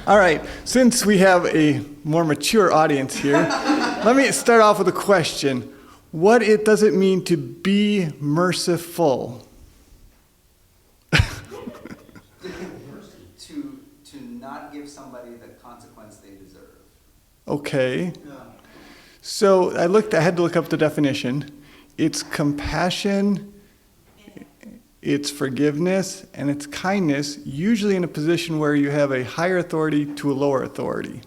All right, since we have a more mature audience here, let me start off with a question. What does it mean to be merciful? To not give somebody the consequence they deserve. Okay. So I had to look up the definition. It's compassion, it's forgiveness, and it's kindness, usually in a position where you have a higher authority to a lower authority.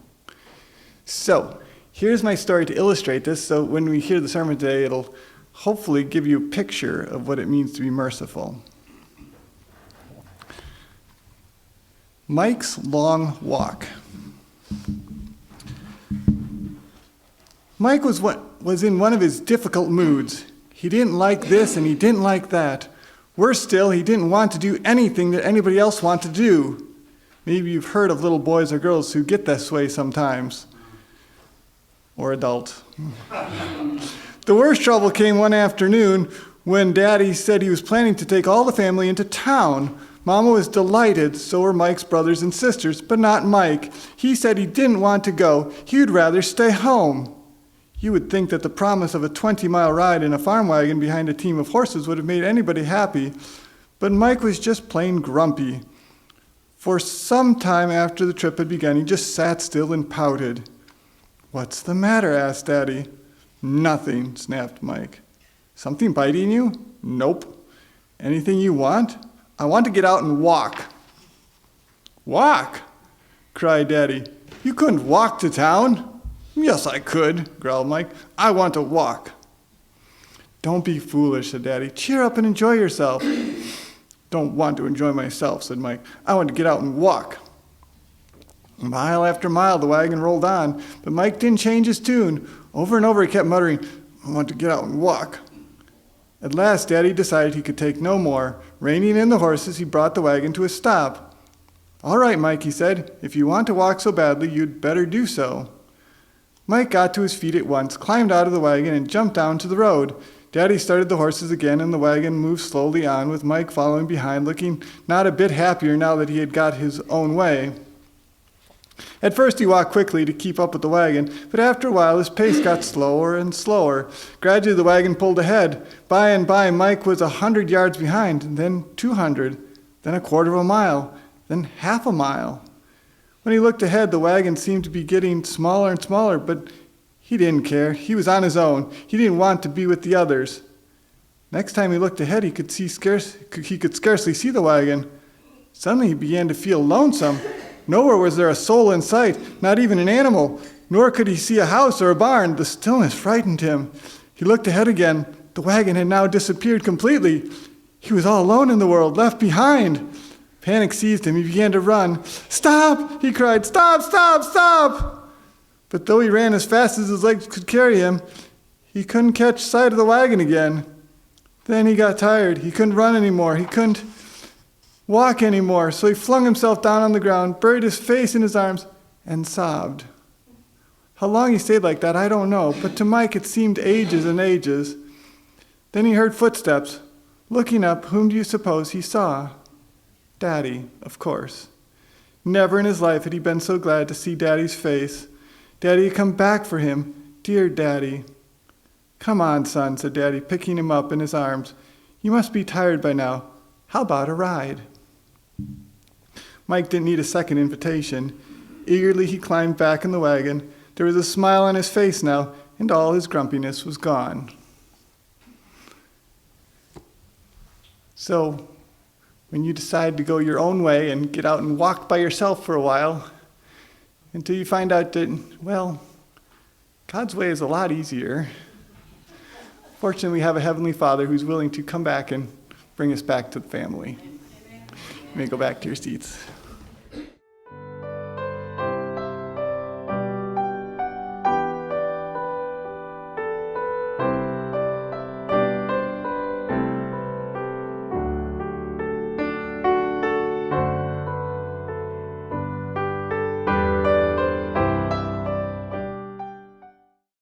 So here's my story to illustrate this. So when we hear the sermon today, it'll hopefully give you a picture of what it means to be merciful. Mike's long walk. Mike was in one of his difficult moods. He didn't like this and he didn't like that. Worse still, he didn't want to do anything that anybody else wanted to do. Maybe you've heard of little boys or girls who get this way sometimes. Or adult. The worst trouble came one afternoon when Daddy said he was planning to take all the family into town. Mama was delighted, so were Mike's brothers and sisters, but not Mike. He said he didn't want to go. He would rather stay home. You would think that the promise of a 20-mile ride in a farm wagon behind a team of horses would have made anybody happy, but Mike was just plain grumpy. For some time after the trip had begun, he just sat still and pouted. "What's the matter?" asked Daddy. "Nothing," snapped Mike. "Something biting you?" "Nope." "Anything you want?" "I want to get out and walk." "Walk?" cried Daddy. "You couldn't walk to town." "Yes, I could," growled Mike. "I want to walk." "Don't be foolish," said Daddy. "Cheer up and enjoy yourself." "Don't want to enjoy myself," said Mike. "I want to get out and walk." Mile after mile, the wagon rolled on, but Mike didn't change his tune. Over and over, he kept muttering, "I want to get out and walk." At last, Daddy decided he could take no more. Reining in the horses, he brought the wagon to a stop. "All right, Mike," he said. "If you want to walk so badly, you'd better do so." Mike got to his feet at once, climbed out of the wagon, and jumped down to the road. Daddy started the horses again, and the wagon moved slowly on, with Mike following behind, looking not a bit happier now that he had got his own way. At first he walked quickly to keep up with the wagon, but after a while his pace got slower and slower. Gradually the wagon pulled ahead. By and by Mike was 100 yards behind, then 200, then a quarter of a mile, then half a mile. When he looked ahead, the wagon seemed to be getting smaller and smaller, but he didn't care. He was on his own. He didn't want to be with the others. Next time he looked ahead, he could scarcely see the wagon. Suddenly he began to feel lonesome. Nowhere was there a soul in sight, not even an animal, nor could he see a house or a barn. The stillness frightened him. He looked ahead again. The wagon had now disappeared completely. He was all alone in the world, left behind. Panic seized him. He began to run. "Stop!" he cried. "Stop, stop, stop!" But though he ran as fast as his legs could carry him, he couldn't catch sight of the wagon again. Then he got tired. He couldn't run anymore. He couldn't walk anymore, so he flung himself down on the ground, buried his face in his arms, and sobbed. How long he stayed like that, I don't know, but to Mike it seemed ages and ages. Then he heard footsteps. Looking up, whom do you suppose he saw? Daddy, of course. Never in his life had he been so glad to see Daddy's face. Daddy had come back for him. Dear Daddy. "Come on, son," said Daddy, picking him up in his arms. "You must be tired by now. How about a ride?" Mike didn't need a second invitation. Eagerly he climbed back in the wagon. There was a smile on his face now, and all his grumpiness was gone. So, when you decide to go your own way and get out and walk by yourself for a while, until you find out that, well, God's way is a lot easier. Fortunately, we have a Heavenly Father who's willing to come back and bring us back to the family. You may go back to your seats.